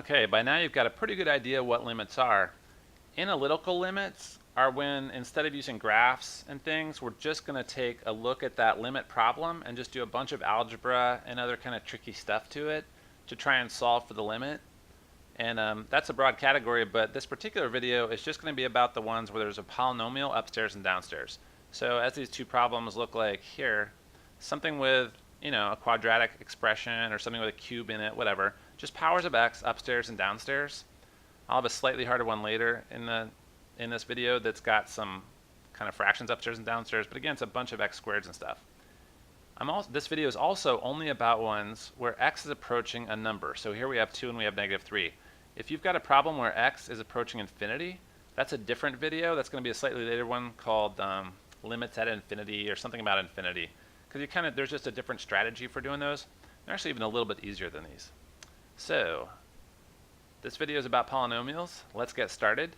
Okay, by now you've got a pretty good idea what limits are. Analytical limits are when, instead of using graphs and things, we're just going to take a look at that limit problem and just do a bunch of algebra and other kind of tricky stuff to it to try and solve for the limit. And that's a broad category, but this particular video is just going to be about the ones where there's a polynomial upstairs and downstairs. So as these two problems look like here, something with, a quadratic expression or something with a cube in it, whatever, just powers of x upstairs and downstairs. I'll have a slightly harder one later in this video that's got some kind of fractions upstairs and downstairs, but again, it's a bunch of x squareds and stuff. This video is also only about ones where x is approaching a number. So here we have 2 and we have -3. If you've got a problem where x is approaching infinity, that's a different video. That's going to be a slightly later one called limits at infinity or something about infinity. Because there's just a different strategy for doing those. They're actually even a little bit easier than these. So this video is about polynomials. Let's get started.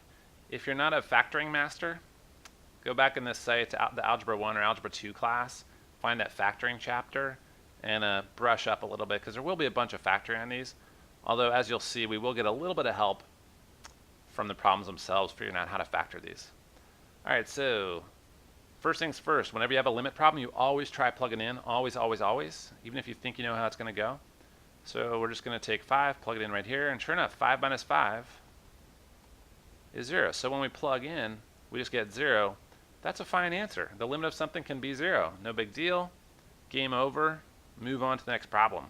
If you're not a factoring master, go back in this site to the Algebra 1 or Algebra 2 class, find that factoring chapter, and brush up a little bit, because there will be a bunch of factoring on these. Although, as you'll see, we will get a little bit of help from the problems themselves figuring out how to factor these. All right, so first things first, whenever you have a limit problem, you always try plugging in, always, always, always, even if you think you know how it's going to go. So we're just going to take 5, plug it in right here, and sure enough, 5 minus 5 is 0. So when we plug in, we just get 0. That's a fine answer. The limit of something can be 0. No big deal. Game over. Move on to the next problem.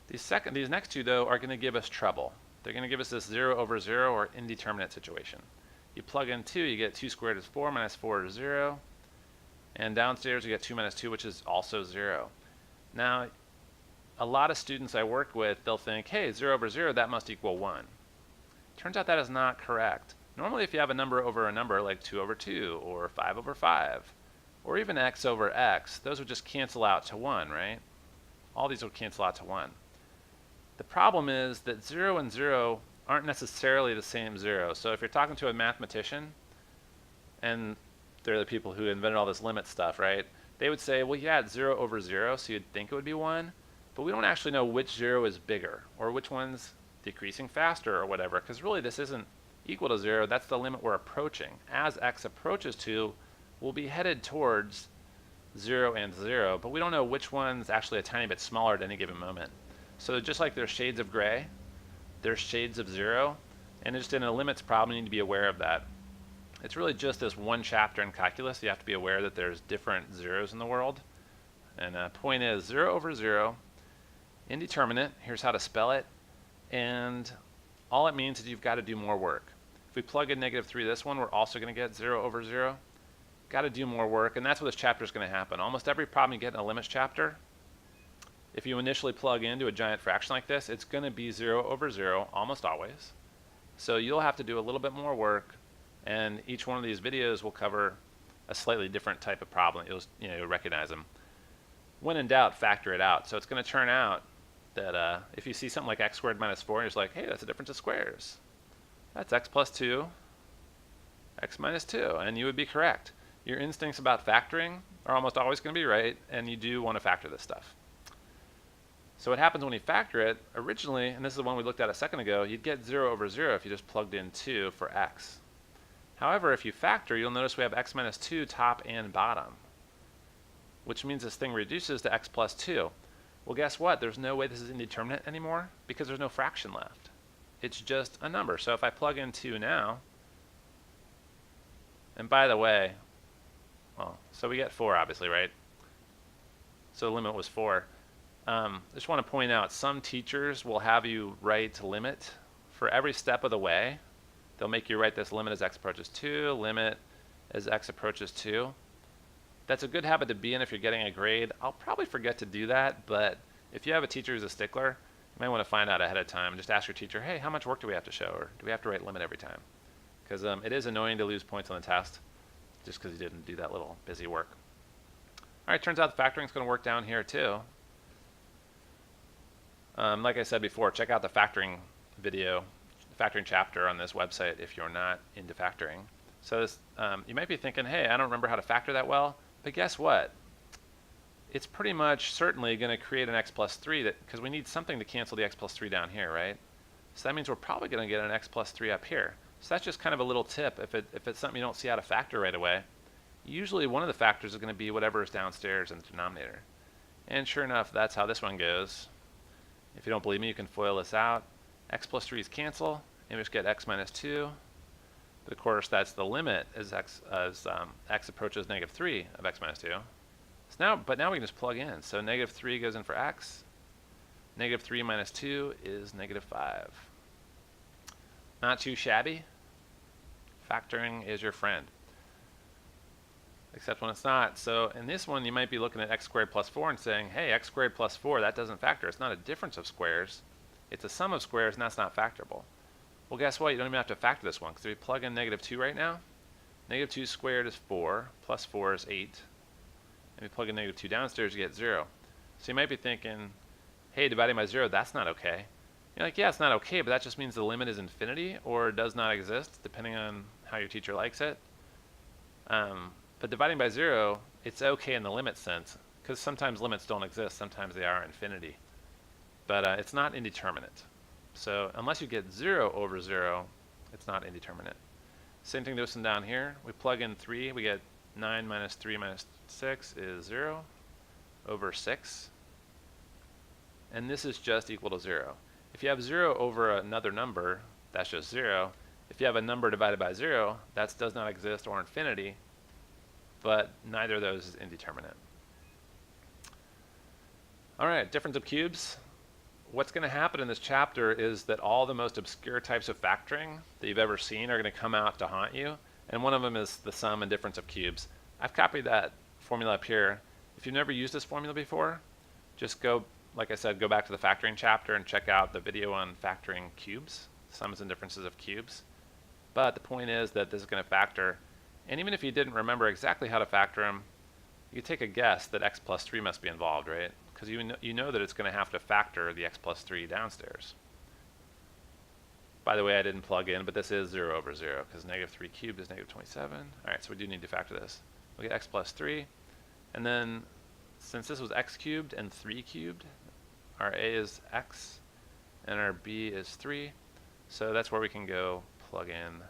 These next two, though, are going to give us trouble. They're going to give us this 0 over 0 or indeterminate situation. You plug in 2, you get 2 squared is 4, minus 4 is 0. And downstairs, you get 2 minus 2, which is also 0. Now, a lot of students I work with, they'll think, hey, 0 over 0, that must equal 1. Turns out that is not correct. Normally, if you have a number over a number, like 2 over 2, or 5 over 5, or even x over x, those would just cancel out to 1, right? All these would cancel out to 1. The problem is that 0 and 0 aren't necessarily the same 0. So if you're talking to a mathematician, and they're the people who invented all this limit stuff, right? They would say, well, yeah, it's 0 over 0, so you'd think it would be 1, but we don't actually know which 0 is bigger, or which one's decreasing faster, or whatever, because really this isn't equal to 0. That's the limit we're approaching. As x approaches 2, we'll be headed towards 0 and 0, but we don't know which one's actually a tiny bit smaller at any given moment. So just like there's shades of gray, there's shades of 0, and just in a limits problem, you need to be aware of that. It's really just this one chapter in calculus. You have to be aware that there's different zeros in the world. And the point is 0 over 0, indeterminate. Here's how to spell it. And all it means is you've got to do more work. If we plug in -3 this one, we're also going to get 0 over 0. Got to do more work, and that's what this chapter is going to happen. Almost every problem you get in a limits chapter, if you initially plug into a giant fraction like this, it's going to be 0 over 0, almost always. So you'll have to do a little bit more work, and each one of these videos will cover a slightly different type of problem. You'll recognize them. When in doubt, factor it out. So it's going to turn out that if you see something like x squared minus 4, you're just like, hey, that's a difference of squares. That's x plus 2, x minus 2, and you would be correct. Your instincts about factoring are almost always going to be right, and you do want to factor this stuff. So what happens when you factor it, originally, and this is the one we looked at a second ago, you'd get 0 over 0 if you just plugged in 2 for x. However, if you factor, you'll notice we have x minus 2 top and bottom, which means this thing reduces to x plus 2. Well, guess what? There's no way this is indeterminate anymore because there's no fraction left. It's just a number. So if I plug in 2 now, and by the way, well, so we get 4 obviously, right? So the limit was 4. I just want to point out, some teachers will have you write limit for every step of the way. They'll make you write this limit as x approaches 2, limit as x approaches 2. That's a good habit to be in if you're getting a grade. I'll probably forget to do that, but if you have a teacher who's a stickler, you might want to find out ahead of time. Just ask your teacher, hey, how much work do we have to show, or do we have to write limit every time? Because it is annoying to lose points on the test just because you didn't do that little busy work. All right, turns out the factoring is going to work down here too. Like I said before, check out the factoring video, the factoring chapter on this website if you're not into factoring. So this, you might be thinking, hey, I don't remember how to factor that well, but guess what? It's pretty much certainly going to create an x plus 3 because we need something to cancel the x plus 3 down here, right? So that means we're probably going to get an x plus 3 up here. So that's just kind of a little tip. If it's something you don't see how to factor right away, usually one of the factors is going to be whatever is downstairs in the denominator. And sure enough, that's how this one goes. If you don't believe me, you can FOIL this out. X plus 3's cancel, and we just get x minus 2. But of course, that's the limit as x approaches negative 3 of x minus 2. So now we can just plug in. So negative 3 goes in for x. Negative 3 minus 2 is negative 5. Not too shabby. Factoring is your friend. Except when it's not. So in this one, you might be looking at x squared plus 4 and saying, hey, x squared plus 4, that doesn't factor. It's not a difference of squares. It's a sum of squares, and that's not factorable. Well, guess what? You don't even have to factor this one, because if we plug in negative 2 right now, negative 2 squared is 4, plus 4 is 8. And we plug in negative 2 downstairs, you get 0. So you might be thinking, hey, dividing by 0, that's not okay. You're like, yeah, it's not okay, but that just means the limit is infinity or does not exist, depending on how your teacher likes it. But dividing by 0, it's okay in the limit sense, because sometimes limits don't exist, sometimes they are infinity. But it's not indeterminate. So unless you get 0 over 0, it's not indeterminate. Same thing goes down here. We plug in 3, we get 9 minus 3 minus 6 is 0 over 6. And this is just equal to 0. If you have 0 over another number, that's just 0. If you have a number divided by 0, that does not exist or infinity, but neither of those is indeterminate. All right, difference of cubes. What's going to happen in this chapter is that all the most obscure types of factoring that you've ever seen are going to come out to haunt you, and one of them is the sum and difference of cubes. I've copied that formula up here. If you've never used this formula before, just go, like I said, go back to the factoring chapter and check out the video on factoring cubes, sums and differences of cubes. But the point is that this is going to factor, and even if you didn't remember exactly how to factor them, you could take a guess that x plus 3 must be involved, right? Because you know that it's going to have to factor the x plus 3 downstairs. By the way, I didn't plug in, but this is 0 over 0, because negative 3 cubed is negative 27. All right, so we do need to factor this. We get x plus 3, and then since this was x cubed and 3 cubed, our a is x, and our b is 3, so that's where we can go plug in.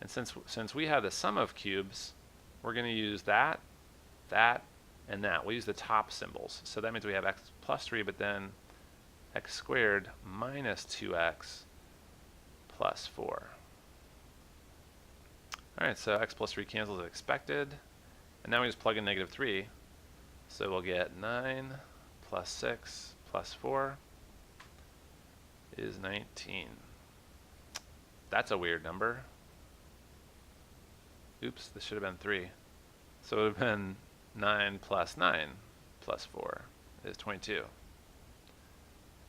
And since we have the sum of cubes, we're going to use that, and that. We'll use the top symbols. So that means we have x plus 3, but then x squared minus 2x plus 4. All right, so x plus 3 cancels as expected. And now we just plug in negative 3. So we'll get 9 plus 6 plus 4 is 19. That's a weird number. Oops, this should have been 3. So it would have been 9 plus 9 plus 4 is 22.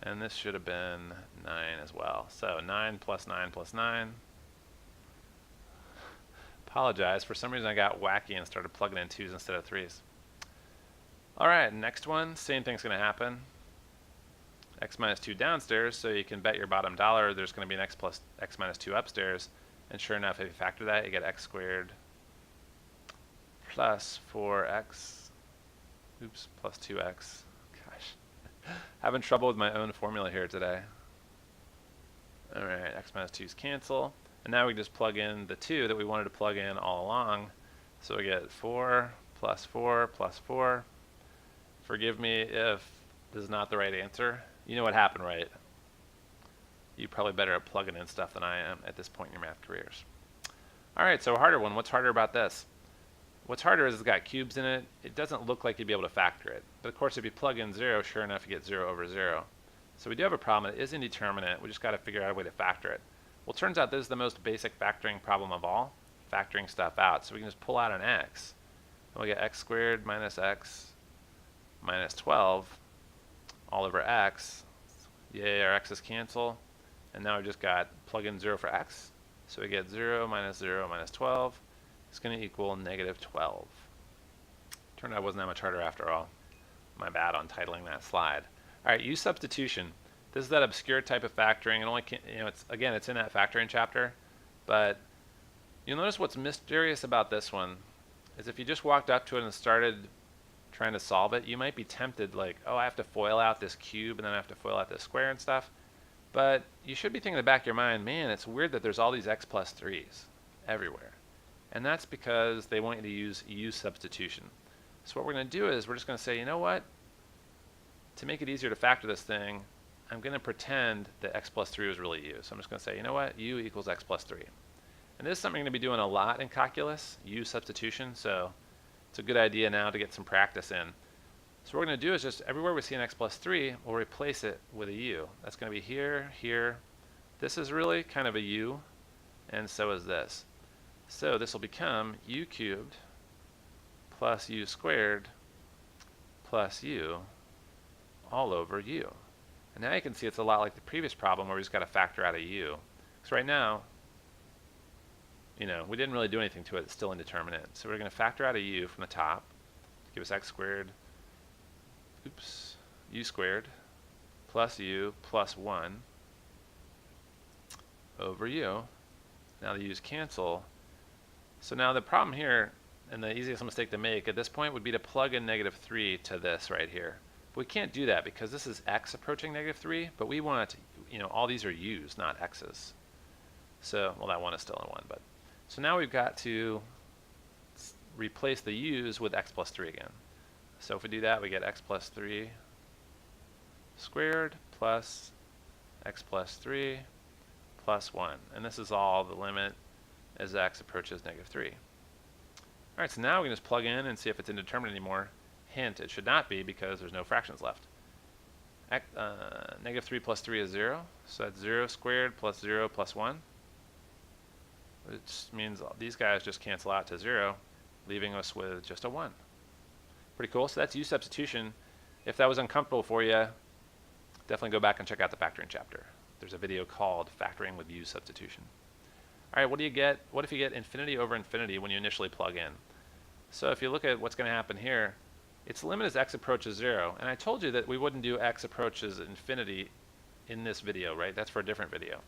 And this should have been 9 as well. So 9 plus 9 plus 9. Apologize, for some reason I got wacky and started plugging in 2's instead of 3's. Alright, next one, same thing's going to happen. X minus 2 downstairs, so you can bet your bottom dollar there's going to be an x plus x minus 2 upstairs. And sure enough, if you factor that, you get x squared plus 4x, oops, plus 2x. Gosh, having trouble with my own formula here today. All right, x minus 2's cancel. And now we just plug in the 2 that we wanted to plug in all along. So we get 4 plus 4 plus 4. Forgive me if this is not the right answer. You know what happened, right? You're probably better at plugging in stuff than I am at this point in your math careers. All right, so a harder one. What's harder about this? What's harder is it's got cubes in it. It doesn't look like you'd be able to factor it. But of course, if you plug in 0, sure enough, you get 0 over 0. So we do have a problem. It is indeterminate. We just got to figure out a way to factor it. Well, it turns out this is the most basic factoring problem of all, factoring stuff out. So we can just pull out an x. And we get x squared minus x minus 12 all over x. Yay, our x's cancel. And now we just got plug in 0 for x. So we get 0 minus 12. It's going to equal negative 12. Turned out it wasn't that much harder after all. My bad on titling that slide. All right, use substitution. This is that obscure type of factoring. It only can, it's in that factoring chapter. But you'll notice what's mysterious about this one is if you just walked up to it and started trying to solve it, you might be tempted like, oh, I have to FOIL out this cube and then I have to FOIL out this square and stuff. But you should be thinking in the back of your mind, man, it's weird that there's all these x plus 3's everywhere. And that's because they want you to use u substitution. So what we're going to do is we're just going to say, you know what? To make it easier to factor this thing, I'm going to pretend that x plus 3 is really u. So I'm just going to say, you know what? U equals x plus 3. And this is something I'm going to be doing a lot in calculus, u substitution. So it's a good idea now to get some practice in. So what we're going to do is just everywhere we see an x plus 3, we'll replace it with a u. That's going to be here, here. This is really kind of a u, and so is this. So this will become u cubed plus u squared plus u all over u. And now you can see it's a lot like the previous problem where we just got to factor out a u. Because right now, we didn't really do anything to it. It's still indeterminate. So we're going to factor out a u from the top to give us x squared, u squared plus u plus 1 over u. Now the u's cancel. So now the problem here, and the easiest mistake to make at this point, would be to plug in -3 to this right here. But we can't do that because this is x approaching -3, but we want to, all these are u's, not x's. So, well, that one is still in 1, but. So now we've got to replace the u's with x plus 3 again. So if we do that, we get x plus 3 squared plus x plus 3 plus 1. And this is all the limit as x approaches -3. All right, so now we can just plug in and see if it's indeterminate anymore. Hint, it should not be because there's no fractions left. -3 plus 3 is 0, so that's 0 squared plus 0 plus 1. Which means these guys just cancel out to 0, leaving us with just a 1. Pretty cool. So that's u substitution. If that was uncomfortable for you, definitely go back and check out the factoring chapter. There's a video called Factoring with U Substitution. All right, what do you get? What if you get infinity over infinity when you initially plug in? So if you look at what's going to happen here, its limit as x approaches 0. And I told you that we wouldn't do x approaches infinity in this video, right? That's for a different video.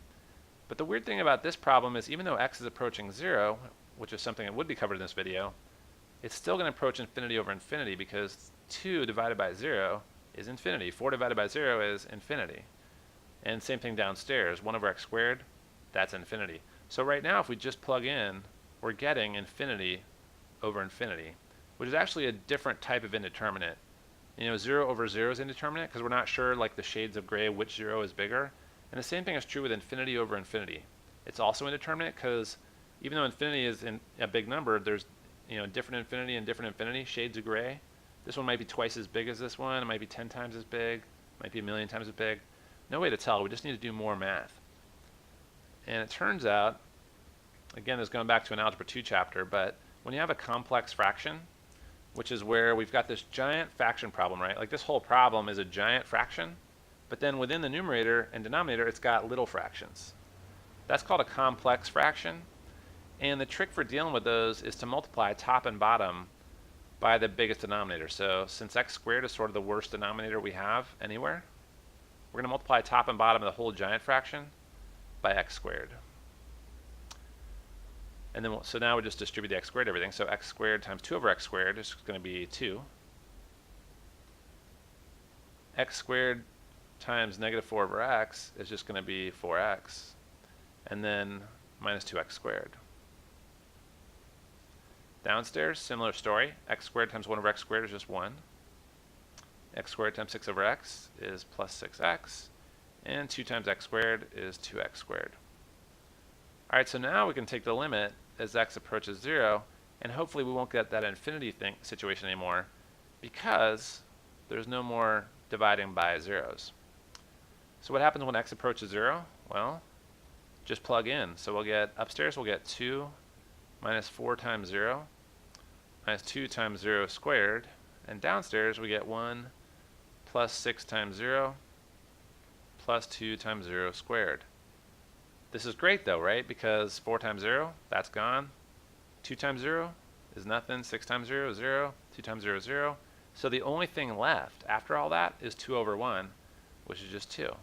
But the weird thing about this problem is even though x is approaching 0, which is something that would be covered in this video, it's still going to approach infinity over infinity because 2 divided by 0 is infinity. 4 divided by 0 is infinity. And same thing downstairs. 1 over x squared, that's infinity. So right now, if we just plug in, we're getting infinity over infinity, which is actually a different type of indeterminate. 0 over 0 is indeterminate because we're not sure, like the shades of gray, which 0 is bigger. And the same thing is true with infinity over infinity. It's also indeterminate because even though infinity is in a big number, there's different infinity and different infinity, shades of gray. This one might be twice as big as this one. It might be 10 times as big. It might be 1,000,000 times as big. No way to tell. We just need to do more math. And it turns out, again, this is going back to an Algebra 2 chapter, but when you have a complex fraction, which is where we've got this giant fraction problem, right? Like this whole problem is a giant fraction, but then within the numerator and denominator, it's got little fractions. That's called a complex fraction. And the trick for dealing with those is to multiply top and bottom by the biggest denominator. So since x squared is sort of the worst denominator we have anywhere, we're going to multiply top and bottom of the whole giant fraction by x squared. And then, so now we just distribute the x squared everything. So x squared times 2 over x squared is going to be 2. X squared times -4 over x is just going to be 4x. And then minus 2x squared. Downstairs, similar story. X squared times 1 over x squared is just 1. X squared times 6 over x is plus 6x. And 2 times x squared is 2x squared. All right, so now we can take the limit as x approaches 0, and hopefully we won't get that infinity situation anymore because there's no more dividing by zeros. So what happens when x approaches 0? Well, just plug in. So we'll get, upstairs we'll get 2 minus 4 times 0 minus 2 times 0 squared, and downstairs we get 1 plus 6 times 0 plus 2 times 0 squared. This is great though, right? Because 4 times 0, that's gone. 2 times 0 is nothing. 6 times 0 is 0. 2 times 0 is 0. So the only thing left after all that is 2 over 1, which is just 2.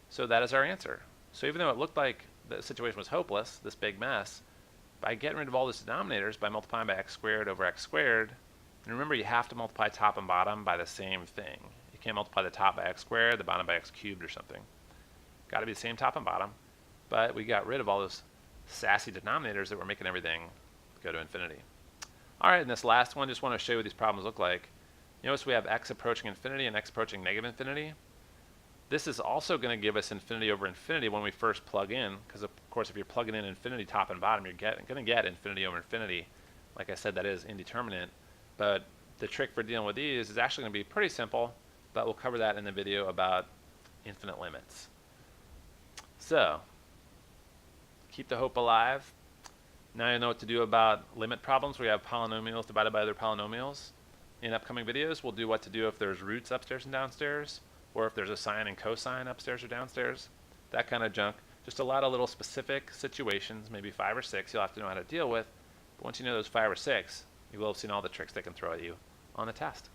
So that is our answer. So even though it looked like the situation was hopeless, this big mess, by getting rid of all these denominators, by multiplying by x squared over x squared, and remember you have to multiply top and bottom by the same thing. You can't multiply the top by x squared, the bottom by x cubed or something. got to be the same top and bottom, but we got rid of all those sassy denominators that were making everything go to infinity. All right, and this last one, just want to show you what these problems look like. You notice we have x approaching infinity and x approaching negative infinity. This is also going to give us infinity over infinity when we first plug in, because of course if you're plugging in infinity top and bottom, you're going to get infinity over infinity. Like I said, that is indeterminate, but the trick for dealing with these is actually going to be pretty simple, but we'll cover that in the video about infinite limits. So, keep the hope alive. Now you know what to do about limit problems where you have polynomials divided by other polynomials. In upcoming videos, we'll do what to do if there's roots upstairs and downstairs, or if there's a sine and cosine upstairs or downstairs, that kind of junk. Just a lot of little specific situations, maybe 5 or 6, you'll have to know how to deal with. But once you know those 5 or 6, you will have seen all the tricks they can throw at you on the test.